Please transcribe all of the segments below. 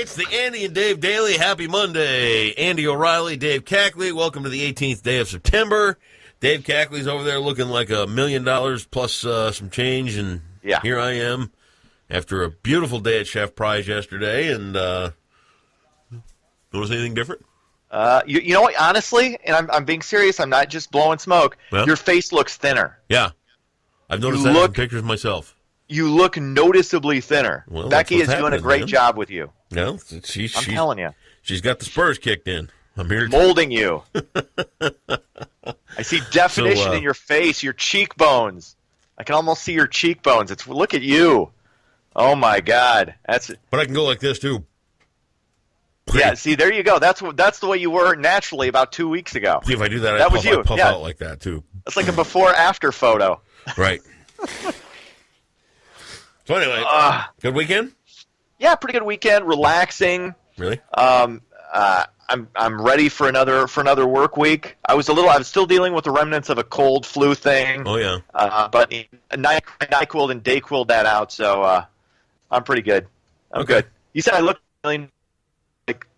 It's the Andy and Dave Daily. Happy Monday. Andy O'Reilly, Dave Cackley. Welcome to the 18th day of September. Dave Cackley's over there looking like $1 million plus some change, and Here I am after a beautiful day at Chef Prize yesterday. And notice anything different? You know what? Honestly, and I'm being serious. I'm not just blowing smoke. Well, your face looks thinner. Yeah, I've noticed that in pictures myself. You look noticeably thinner. Well, Becky is doing a great job with you. No, I'm telling you. She's got the spurs kicked in. I'm here molding you. I see definition in your face, your cheekbones. I can almost see your cheekbones. Look at you. Oh my God. But I can go like this too. Yeah, see, there you go. That's the way you were naturally about 2 weeks ago. See, if I do that, I puff out like that too. It's like a before-after photo. Right. So anyway, good weekend? Yeah, pretty good weekend. Relaxing. Really? I'm ready for another work week. I was still dealing with the remnants of a cold flu thing. Oh yeah. But NyQuil and Dayquil that out, so I'm pretty good. I'm good. You said I look like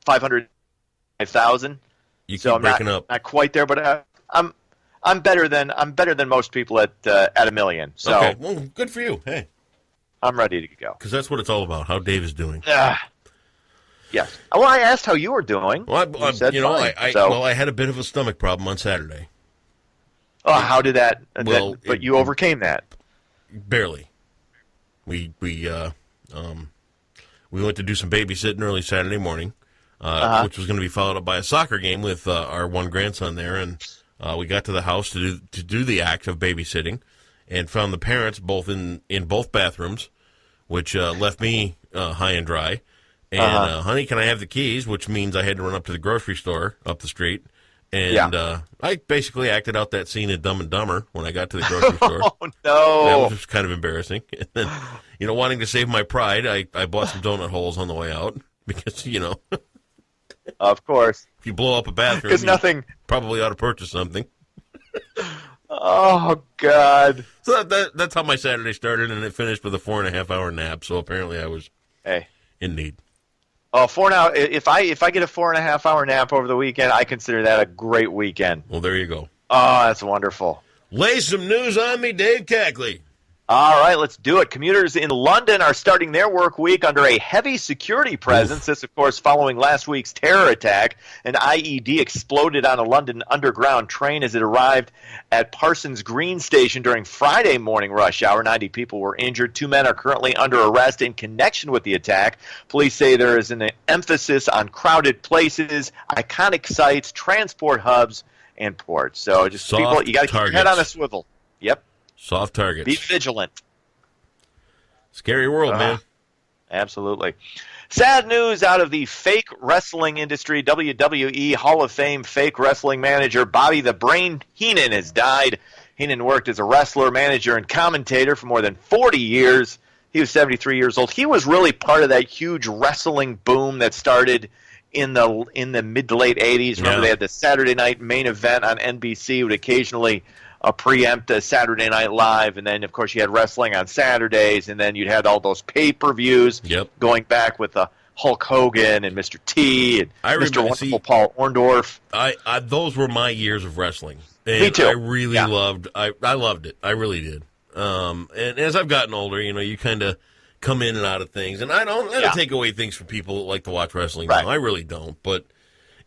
500,000. So I'm not quite there, but I'm better than most people at $1 million. So okay. Well, good for you. Hey. I'm ready to go. Because that's what it's all about, how Dave is doing. Yes. Well, I asked how you were doing. Well, I had a bit of a stomach problem on Saturday. Oh, how did that? But you overcame that. Barely. We went to do some babysitting early Saturday morning, which was going to be followed up by a soccer game with our one grandson there, and we got to the house to do the act of babysitting. And found the parents both in both bathrooms, which left me high and dry. And, honey, can I have the keys? Which means I had to run up to the grocery store up the street. And I basically acted out that scene in Dumb and Dumber when I got to the grocery store. Oh, no. That was just kind of embarrassing. And then, wanting to save my pride, I bought some donut holes on the way out because, Of course. If you blow up a bathroom, you probably ought to purchase something. Oh, God. So that's how my Saturday started, and it finished with a 4.5-hour nap, so apparently I was in need. Oh, 4 now. If I get a 4.5-hour nap over the weekend, I consider that a great weekend. Well, there you go. Oh, that's wonderful. Lay some news on me, Dave Cackley. All right, let's do it. Commuters in London are starting their work week under a heavy security presence. This, of course, following last week's terror attack. An IED exploded on a London Underground train as it arrived at Parsons Green Station during Friday morning rush hour. 90 people were injured. 2 men are currently under arrest in connection with the attack. Police say there is an emphasis on crowded places, iconic sites, transport hubs, and ports. So just people, you got to keep your head on a swivel. Yep. Soft targets. Be vigilant. Scary world, man. Absolutely. Sad news out of the fake wrestling industry. WWE Hall of Fame fake wrestling manager Bobby the Brain Heenan has died. Heenan worked as a wrestler, manager, and commentator for more than 40 years. He was 73 years old. He was really part of that huge wrestling boom that started in the mid to late 80s. Remember, they had the Saturday night main event on NBC, would occasionally preempt a Saturday Night Live, and then, of course, you had wrestling on Saturdays, and then you'd had all those pay-per-views going back with Hulk Hogan and Mr. T and Mr. Wonderful Paul Orndorff. Those were my years of wrestling. And me too. I really loved it. I really did. And as I've gotten older, you kind of come in and out of things, and I don't take away things from people that like to watch wrestling. Right. No, I really don't, but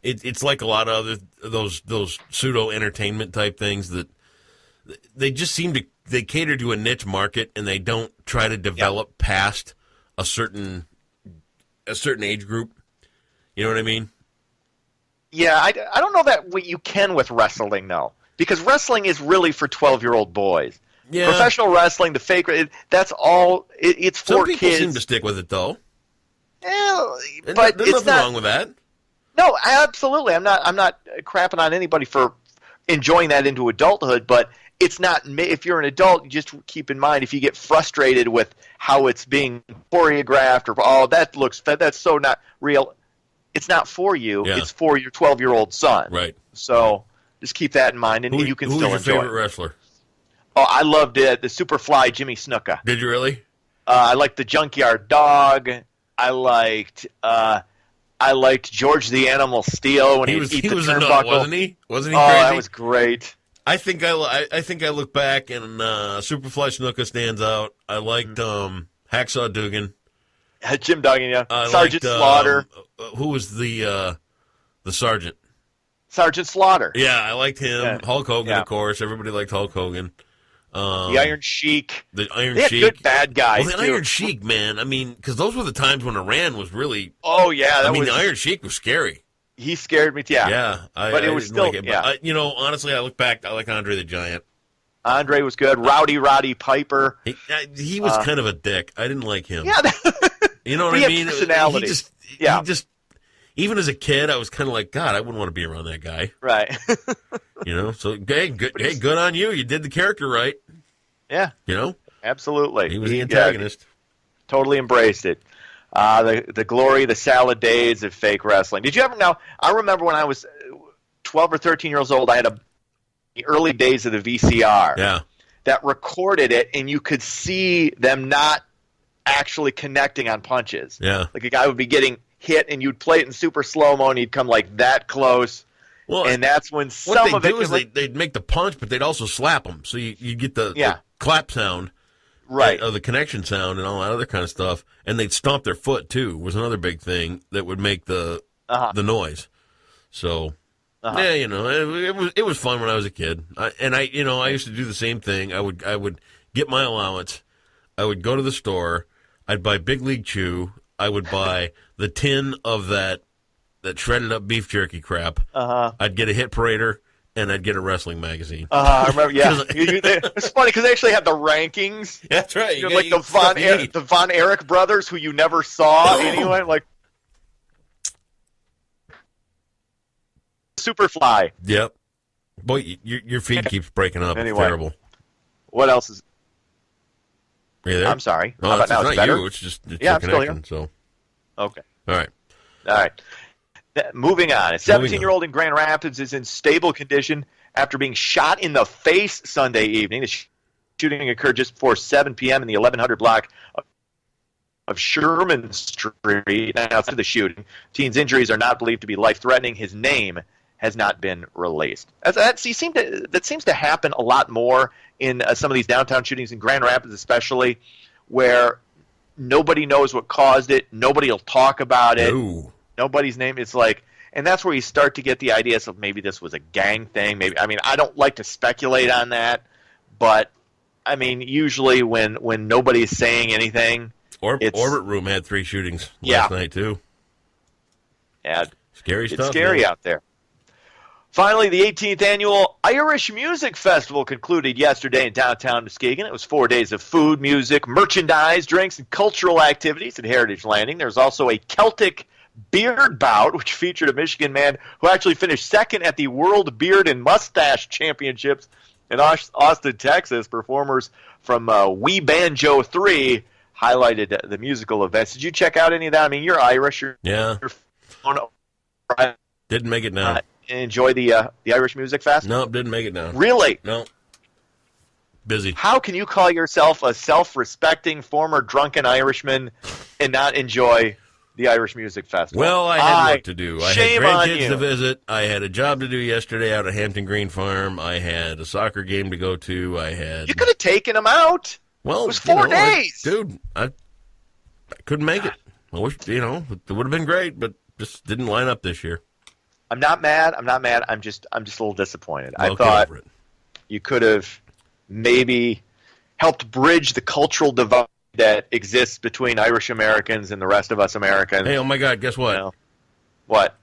it's like a lot of those pseudo-entertainment type things that they just they cater to a niche market, and they don't try to develop past a certain age group. You know what I mean? Yeah, I don't know that what you can with wrestling, though, because wrestling is really for 12-year-old boys. Yeah. Professional wrestling, the fake, that's all. It's for Some people kids. Seem to stick with it, though. Yeah, but there's nothing wrong with that. No, absolutely. I'm not crapping on anybody for enjoying that into adulthood, but it's not. If you're an adult, you just keep in mind if you get frustrated with how it's being choreographed or that's so not real. It's not for you. Yeah. It's for your 12-year-old son. Right. So just keep that in mind, and you can still enjoy it. Who's your favorite wrestler? Oh, I loved it. The Superfly Jimmy Snuka. Did you really? I liked the Junkyard Dog. I liked I liked George the Animal Steele when he was eat the a turnbuckle. nut, wasn't he? Wasn't he Oh, crazy? that was great. I think I look back and Superfly Snuka stands out. I liked Hacksaw Dugan. Jim Duggan, yeah. I Sergeant liked, Slaughter. Who was the sergeant? Sergeant Slaughter. Yeah, I liked him. Yeah. Hulk Hogan, Yeah. of course. Everybody liked Hulk Hogan. The Iron Sheik. The Iron They had Sheik. good bad guys, Well, the too. Iron Sheik, man. I mean, because those were the times when Iran was really. Oh, yeah. the Iron Sheik was scary. He scared me, yeah. Yeah, But it was didn't still, like it. yeah. But, honestly, I look back. I like Andre the Giant. Andre was good. Roddy Piper. He was kind of a dick. I didn't like him. Yeah. You know what He I had mean? personality. He just, even as a kid, I was kind of like, God, I wouldn't want to be around that guy. Right. So good on you. You did the character right. Yeah. Absolutely. He was the antagonist. Totally embraced it. The glory, the salad days of fake wrestling. Did you ever? Now, I remember when I was 12 or 13 years old, I had the early days of the VCR. Yeah. That recorded it, and you could see them not actually connecting on punches. Yeah. Like a guy would be getting hit, and you'd play it in super slow-mo, and he'd come like that close. Well, and that's when what they'd do is they'd make the punch, but they'd also slap them. So you get the clap sound. Right. The connection sound and all that other kind of stuff. And they'd stomp their foot, too, was another big thing that would make the noise. So, yeah, it was fun when I was a kid. I used to do the same thing. I would get my allowance. I would go to the store. I'd buy Big League Chew. I would buy the tin of that shredded up beef jerky crap. I'd get a Hit Parader. And I'd get a wrestling magazine. I remember, yeah. It's funny because they actually had the rankings. That's right. Like the Von Erich brothers, who you never saw anyway. Like Superfly. Yep. Boy, your feed keeps breaking up. Anyway. It's terrible. What else is? Are you there? I'm sorry. No, How about now? it's It's not better. you. It's just I'm your still connection. here. So, Okay. all right. Moving on. A 17-year-old in Grand Rapids is in stable condition after being shot in the face Sunday evening. The shooting occurred just before 7 p.m. in the 1100 block of Sherman Street. After the shooting, teen's injuries are not believed to be life-threatening. His name has not been released. That seems to happen a lot more in some of these downtown shootings in Grand Rapids, especially, where nobody knows what caused it. Nobody will talk about it. No. Nobody's name. It's like, and that's where you start to get the ideas of maybe this was a gang thing. Maybe, I mean, I don't like to speculate on that, but I mean, usually when nobody's saying anything, Orbit Room had 3 shootings last night too. Yeah, scary stuff. It's scary out there. Finally, the 18th annual Irish Music Festival concluded yesterday in downtown Muskegon. It was 4 days of food, music, merchandise, drinks, and cultural activities at Heritage Landing. There's also a Celtic beard bout, which featured a Michigan man who actually finished second at the World Beard and Mustache Championships in Austin, Texas. Performers from Wee Banjo 3 highlighted the musical events. Did you check out any of that? I mean, you're Irish. Yeah. Didn't make it now. Enjoy the Irish Music Fest? No, didn't make it now. Really? No. Busy. How can you call yourself a self-respecting former drunken Irishman and not enjoy the Irish Music Festival? Well, I had work to do. I Shame had on grandkids you. to visit. I had a job to do yesterday out at Hampton Green Farm. I had a soccer game to go to. You could have taken them out. Well, it was 4 days. I couldn't make it. I wish, it would have been great, but just didn't line up this year. I'm not mad. I'm just a little disappointed. Well, I thought you could have maybe helped bridge the cultural divide that exists between Irish Americans and the rest of us Americans. Hey, oh my God, guess what? What?